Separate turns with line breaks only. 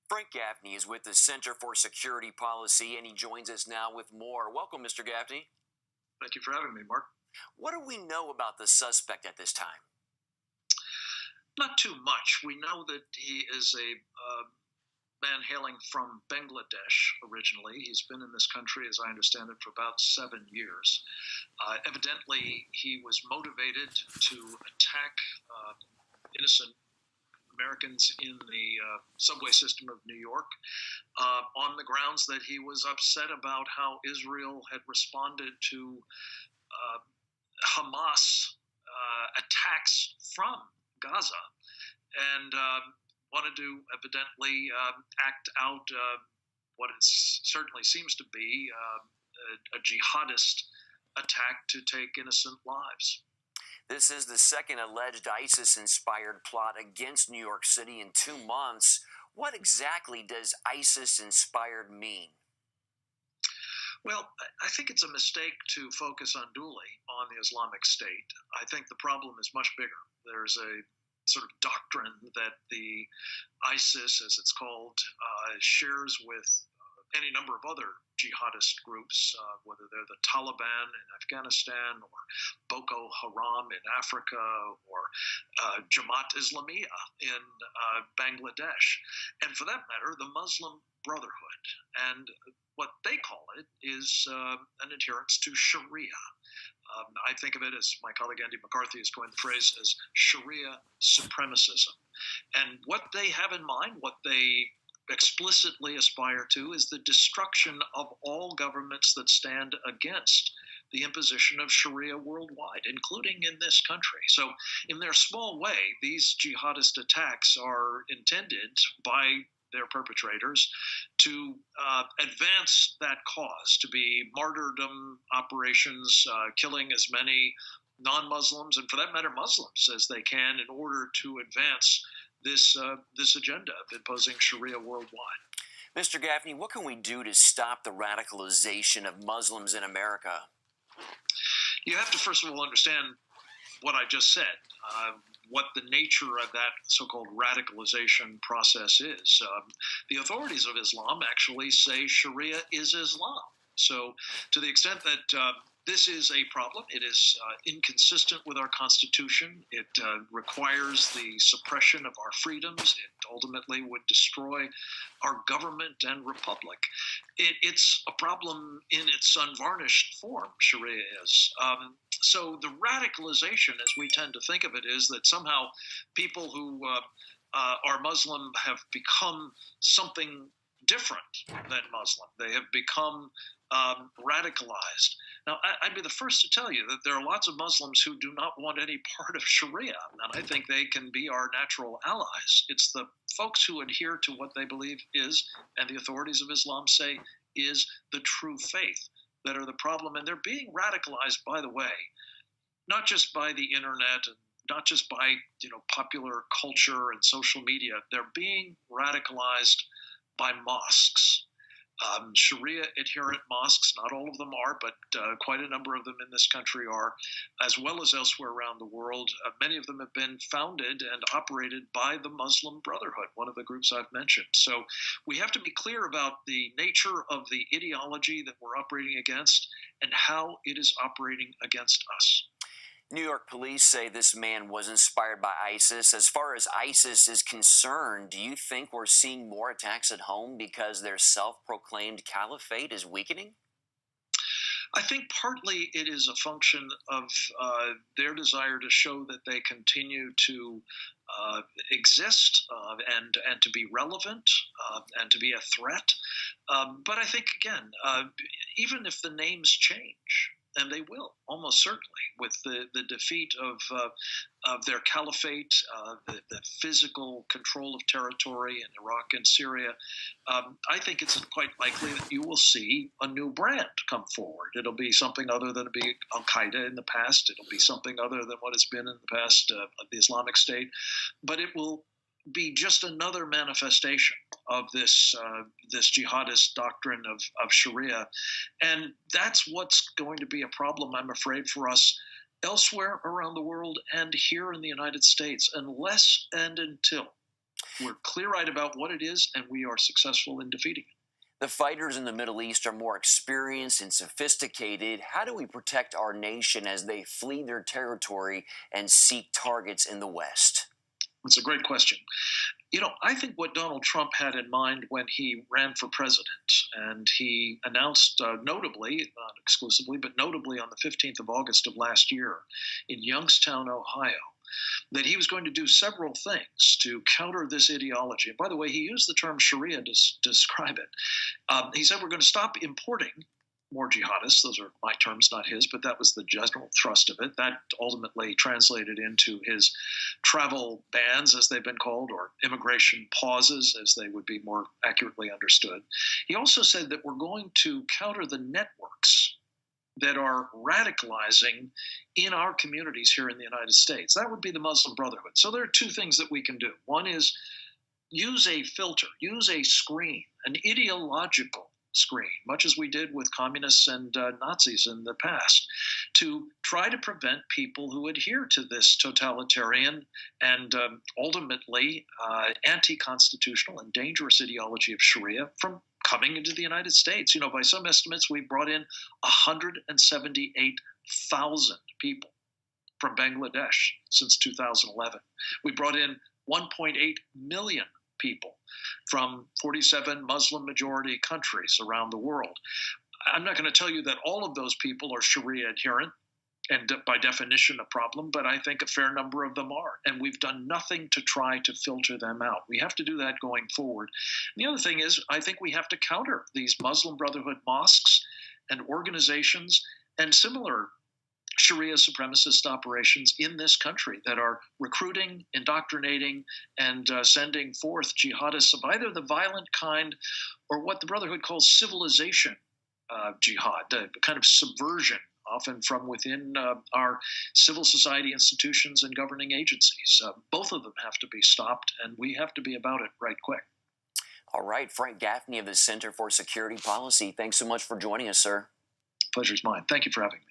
Frank Gaffney is with the Center for Security Policy, and he joins us now with more. Welcome, Mr. Gaffney.
Thank you for having me, Mark.
What do we know about the suspect at this time?
Not too much. We know that he is a man hailing from Bangladesh originally. He's been in this country, as I understand it, for about 7 years. Evidently, he was motivated to attack innocent Americans in the subway system of New York on the grounds that he was upset about how Israel had responded to Hamas attacks from Gaza and wanted to evidently act out what it certainly seems to be a jihadist attack to take innocent lives.
This is the second alleged ISIS-inspired plot against New York City in 2 months. What exactly does ISIS-inspired mean?
Well, I think it's a mistake to focus unduly on the Islamic State. I think the problem is much bigger. There's a sort of doctrine that the ISIS, as it's called, shares with any number of other jihadist groups, whether they're the Taliban in Afghanistan or Boko Haram in Africa or Jamaat Islamiyah in Bangladesh, and for that matter, the Muslim Brotherhood. And what they call it is an adherence to Sharia. I think of it, as my colleague Andy McCarthy has coined the phrase, as Sharia supremacism. And what they have in mind, what they explicitly aspire to, is the destruction of all governments that stand against the imposition of Sharia worldwide, including in this country. So in their small way, these jihadist attacks are intended by their perpetrators to advance that cause, to be martyrdom operations, killing as many non-Muslims, and for that matter Muslims, as they can in order to advance this agenda of imposing Sharia worldwide.
Mr. Gaffney, what can we do to stop the radicalization of Muslims in America?
You have to first of all understand what I just said, what the nature of that so-called radicalization process is. The authorities of Islam actually say Sharia is Islam. So to the extent that this is a problem, it is inconsistent with our Constitution. It requires the suppression of our freedoms. It ultimately would destroy our government and republic. It's a problem in its unvarnished form, Sharia is. So the radicalization, as we tend to think of it, is that somehow people who are Muslim have become something different than Muslim. They have become radicalized. Now, I'd be the first to tell you that there are lots of Muslims who do not want any part of Sharia, and I think they can be our natural allies. It's the folks who adhere to what they believe is, and the authorities of Islam say is, the true faith that are the problem. And they're being radicalized, by the way, not just by the internet and not just by popular culture and social media. They're being radicalized by mosques. Sharia adherent mosques, not all of them are, but quite a number of them in this country are, as well as elsewhere around the world. Many of them have been founded and operated by the Muslim Brotherhood, one of the groups I've mentioned. So we have to be clear about the nature of the ideology that we're operating against and how it is operating against us.
New York police say this man was inspired by ISIS. As far as ISIS is concerned, do you think we're seeing more attacks at home because their self-proclaimed caliphate is weakening?
I think partly it is a function of their desire to show that they continue to exist and to be relevant and to be a threat. But I think, again, even if the names change, and they will, almost certainly, with the defeat of their caliphate, the physical control of territory in Iraq and Syria, I think it's quite likely that you will see a new brand come forward. It'll be something other than be Al-Qaeda in the past. It'll be something other than what has been in the past of the Islamic State. But it will be just another manifestation of this jihadist doctrine of Sharia. And that's what's going to be a problem, I'm afraid, for us elsewhere around the world and here in the United States, unless and until We're clear-eyed about what it is, and we are successful in defeating it.
The fighters in the Middle East are more experienced and sophisticated. How do we protect our nation as they flee their territory and seek targets in the West?
It's a great question. I think what Donald Trump had in mind when he ran for president, and he announced notably, not exclusively, but notably on the 15th of August of last year in Youngstown, Ohio, that he was going to do several things to counter this ideology. And by the way, he used the term Sharia to describe it. He said, we're going to stop importing more jihadists. Those are my terms, not his, but that was the general thrust of it. That ultimately translated into his travel bans, as they've been called, or immigration pauses, as they would be more accurately understood. He also said that we're going to counter the networks that are radicalizing in our communities here in the United States. That would be the Muslim Brotherhood. So there are two things that we can do. One is use a filter, use a screen, an ideological screen, much as we did with communists and Nazis in the past, to try to prevent people who adhere to this totalitarian and ultimately anti-constitutional and dangerous ideology of Sharia from coming into the United States. By some estimates, we brought in 178,000 people from Bangladesh since 2011. We brought in 1.8 million people from 47 Muslim majority countries around the world. I'm not going to tell you that all of those people are Sharia adherent and by definition a problem, but I think a fair number of them are. And we've done nothing to try to filter them out. We have to do that going forward. And the other thing is, I think we have to counter these Muslim Brotherhood mosques and organizations and similar Sharia supremacist operations in this country that are recruiting, indoctrinating, and sending forth jihadists of either the violent kind or what the Brotherhood calls civilization jihad, a kind of subversion, often from within our civil society institutions and governing agencies. Both of them have to be stopped, and we have to be about it right quick.
All right, Frank Gaffney of the Center for Security Policy. Thanks so much for joining us, sir.
Pleasure's mine. Thank you for having me.